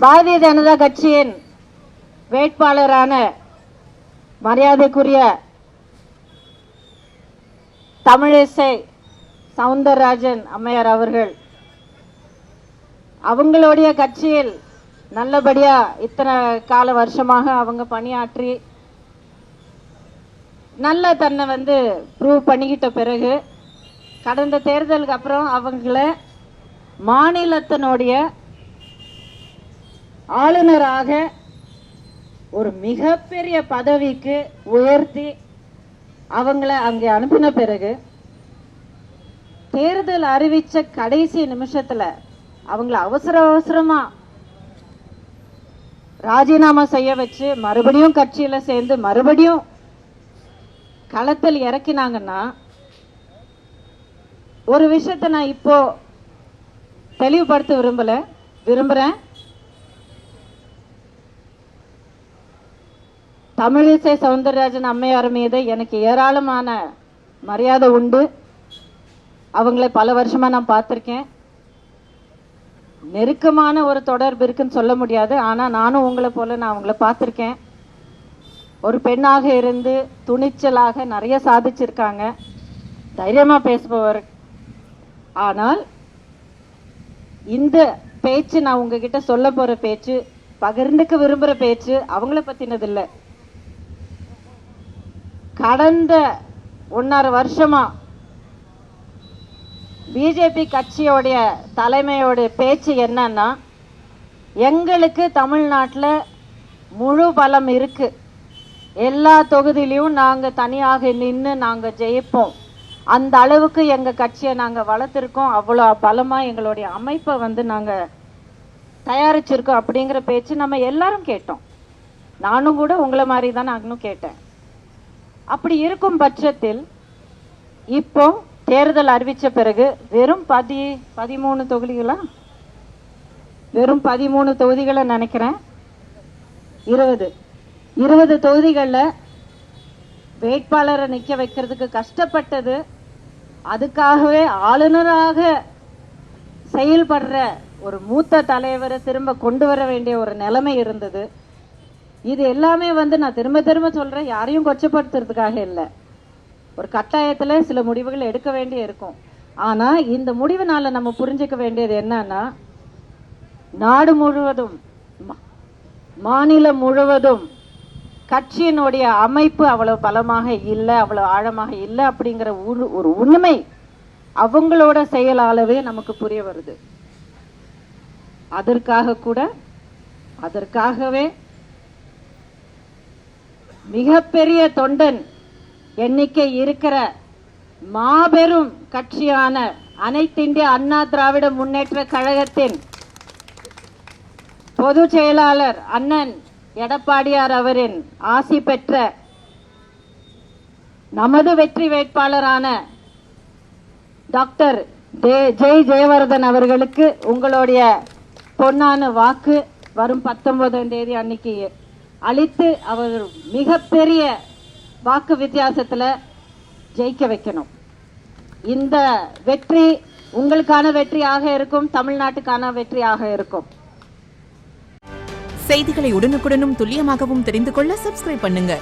பாரதிய ஜனதா கட்சியின் வேட்பாளரான மரியாதைக்குரிய தமிழிசை சவுந்தரராஜன் அம்மையார் அவர்கள் அவங்களுடைய கட்சியில் நல்லபடியா இத்தனை கால வருஷமாக அவங்க பணியாற்றி நல்ல தன்னை ப்ரூவ் பண்ணிக்கிட்ட பிறகு கடந்த தேர்தலுக்கு அப்புறம் அவங்கள மாநிலத்தினுடைய ஆளுநராக ஒரு மிகப்பெரிய பதவிக்கு உயர்த்தி அவங்கள அங்கே அனுப்பின பிறகு தேர்தல் அறிவிச்ச கடைசி நிமிஷத்துல அவங்கள அவசரமா ராஜினாமா செய்ய வச்சு மறுபடியும் கட்சியில சேர்ந்து மறுபடியும் களத்தில் இறக்கினாங்கன்னா ஒரு விஷயத்தை நான் இப்போ தெளிவுபடுத்த விரும்புறேன். தமிழிசை சவுந்தரராஜன் அம்மையார் மீது எனக்கு ஏராளமான மரியாதை உண்டு. அவங்களை பல வருஷமா நான் பார்த்திருக்கேன். நெருக்கமான ஒரு தொடர்பு இருக்குன்னு சொல்ல முடியாது. ஆனா நானும் உங்களை போல நான் அவங்கள பார்த்திருக்கேன். ஒரு பெண்ணாக இருந்து துணிச்சலாக நிறைய சாதிச்சிருக்காங்க. தைரியமா பேசுபவர். ஆனால் இந்த பேச்சு நான் உங்ககிட்ட சொல்ல போற பேச்சு, பகிர்ந்துக்க விரும்புற பேச்சு அவங்கள பத்தினது இல்லை. கடந்த 1.5 வருஷமா பிஜேபி கட்சியோடைய தலைமையோட பேச்சு என்னன்னா, எங்களுக்கு தமிழ்நாட்டில் முழு பலம் இருக்கு, எல்லா தொகுதியிலையும் நாங்க தனியாக நின்று நாங்க ஜெயிப்போம், அந்த அளவுக்கு எங்க கட்சியை நாங்க வளர்த்திருக்கோம், அவ்வளோ பலமா எங்களுடைய அமைப்பை நாங்க தயாரிச்சிருக்கோம் அப்படிங்கிற பேச்சு நம்ம எல்லாரும் கேட்டோம். நானும் கூட உங்களை மாதிரி தான் நானும் கேட்டேன். அப்படி இருக்கும் பட்சத்தில் இப்போ தேர்தல் அறிவிச்ச பிறகு வெறும் 13 தொகுதிகளா, வெறும் 13 தொகுதிகளை நினைக்கிறேன், 20 தொகுதிகளில் வேட்பாளரை நிற்க வைக்கிறதுக்கு கஷ்டப்பட்டது. அதுக்காகவே ஆளுநராக செயல்படுற ஒரு மூத்த தலைவரை திரும்ப கொண்டு வர வேண்டிய ஒரு நிலைமை இருந்தது. இது எல்லாமே நான் திரும்ப சொல்றேன், யாரையும் கொச்சப்படுத்துறதுக்காக இல்லை. ஒரு கட்டாயத்துல சில முடிவுகள் எடுக்க வேண்டிய இருக்கும். ஆனா இந்த முடிவுனால நம்ம புரிஞ்சுக்க வேண்டியது என்னன்னா, நாடு முழுவதும் மாநிலம் முழுவதும் கட்சியினுடைய அமைப்பு அவ்வளவு பலமாக இல்லை, அவ்வளவு ஆழமாக இல்லை அப்படிங்கிற ஒரு உண்மை அவங்களோட செயலாலவே நமக்கு புரிய வருது. அதற்காகவே மிகப்பெரிய தொண்டன் எண்ணிக்கை இருக்கிற மாபெரும் கட்சியான அனைத்து இந்திய அண்ணா திராவிட முன்னேற்ற கழகத்தின் பொதுச் செயலாளர் அண்ணன் எடப்பாடியார் அவரின் ஆசி பெற்ற நமது வெற்றி வேட்பாளரான டாக்டர் ஜெயவர்தன் அவர்களுக்கு உங்களுடைய பொன்னான வாக்கு வரும் 19ஆம் தேதி அன்னைக்கு அளித்து அவர் மிகப்பெரிய வாக்கு வித்தியாசத்துல ஜெயிக்க வைக்கணும். இந்த வெற்றி உங்களுக்கான வெற்றியாக இருக்கும், தமிழ்நாட்டுக்கான வெற்றியாக இருக்கும். செய்திகளை உடனுக்குடனும் துல்லியமாகவும் தெரிந்து கொள்ள சப்ஸ்கிரைப் பண்ணுங்க.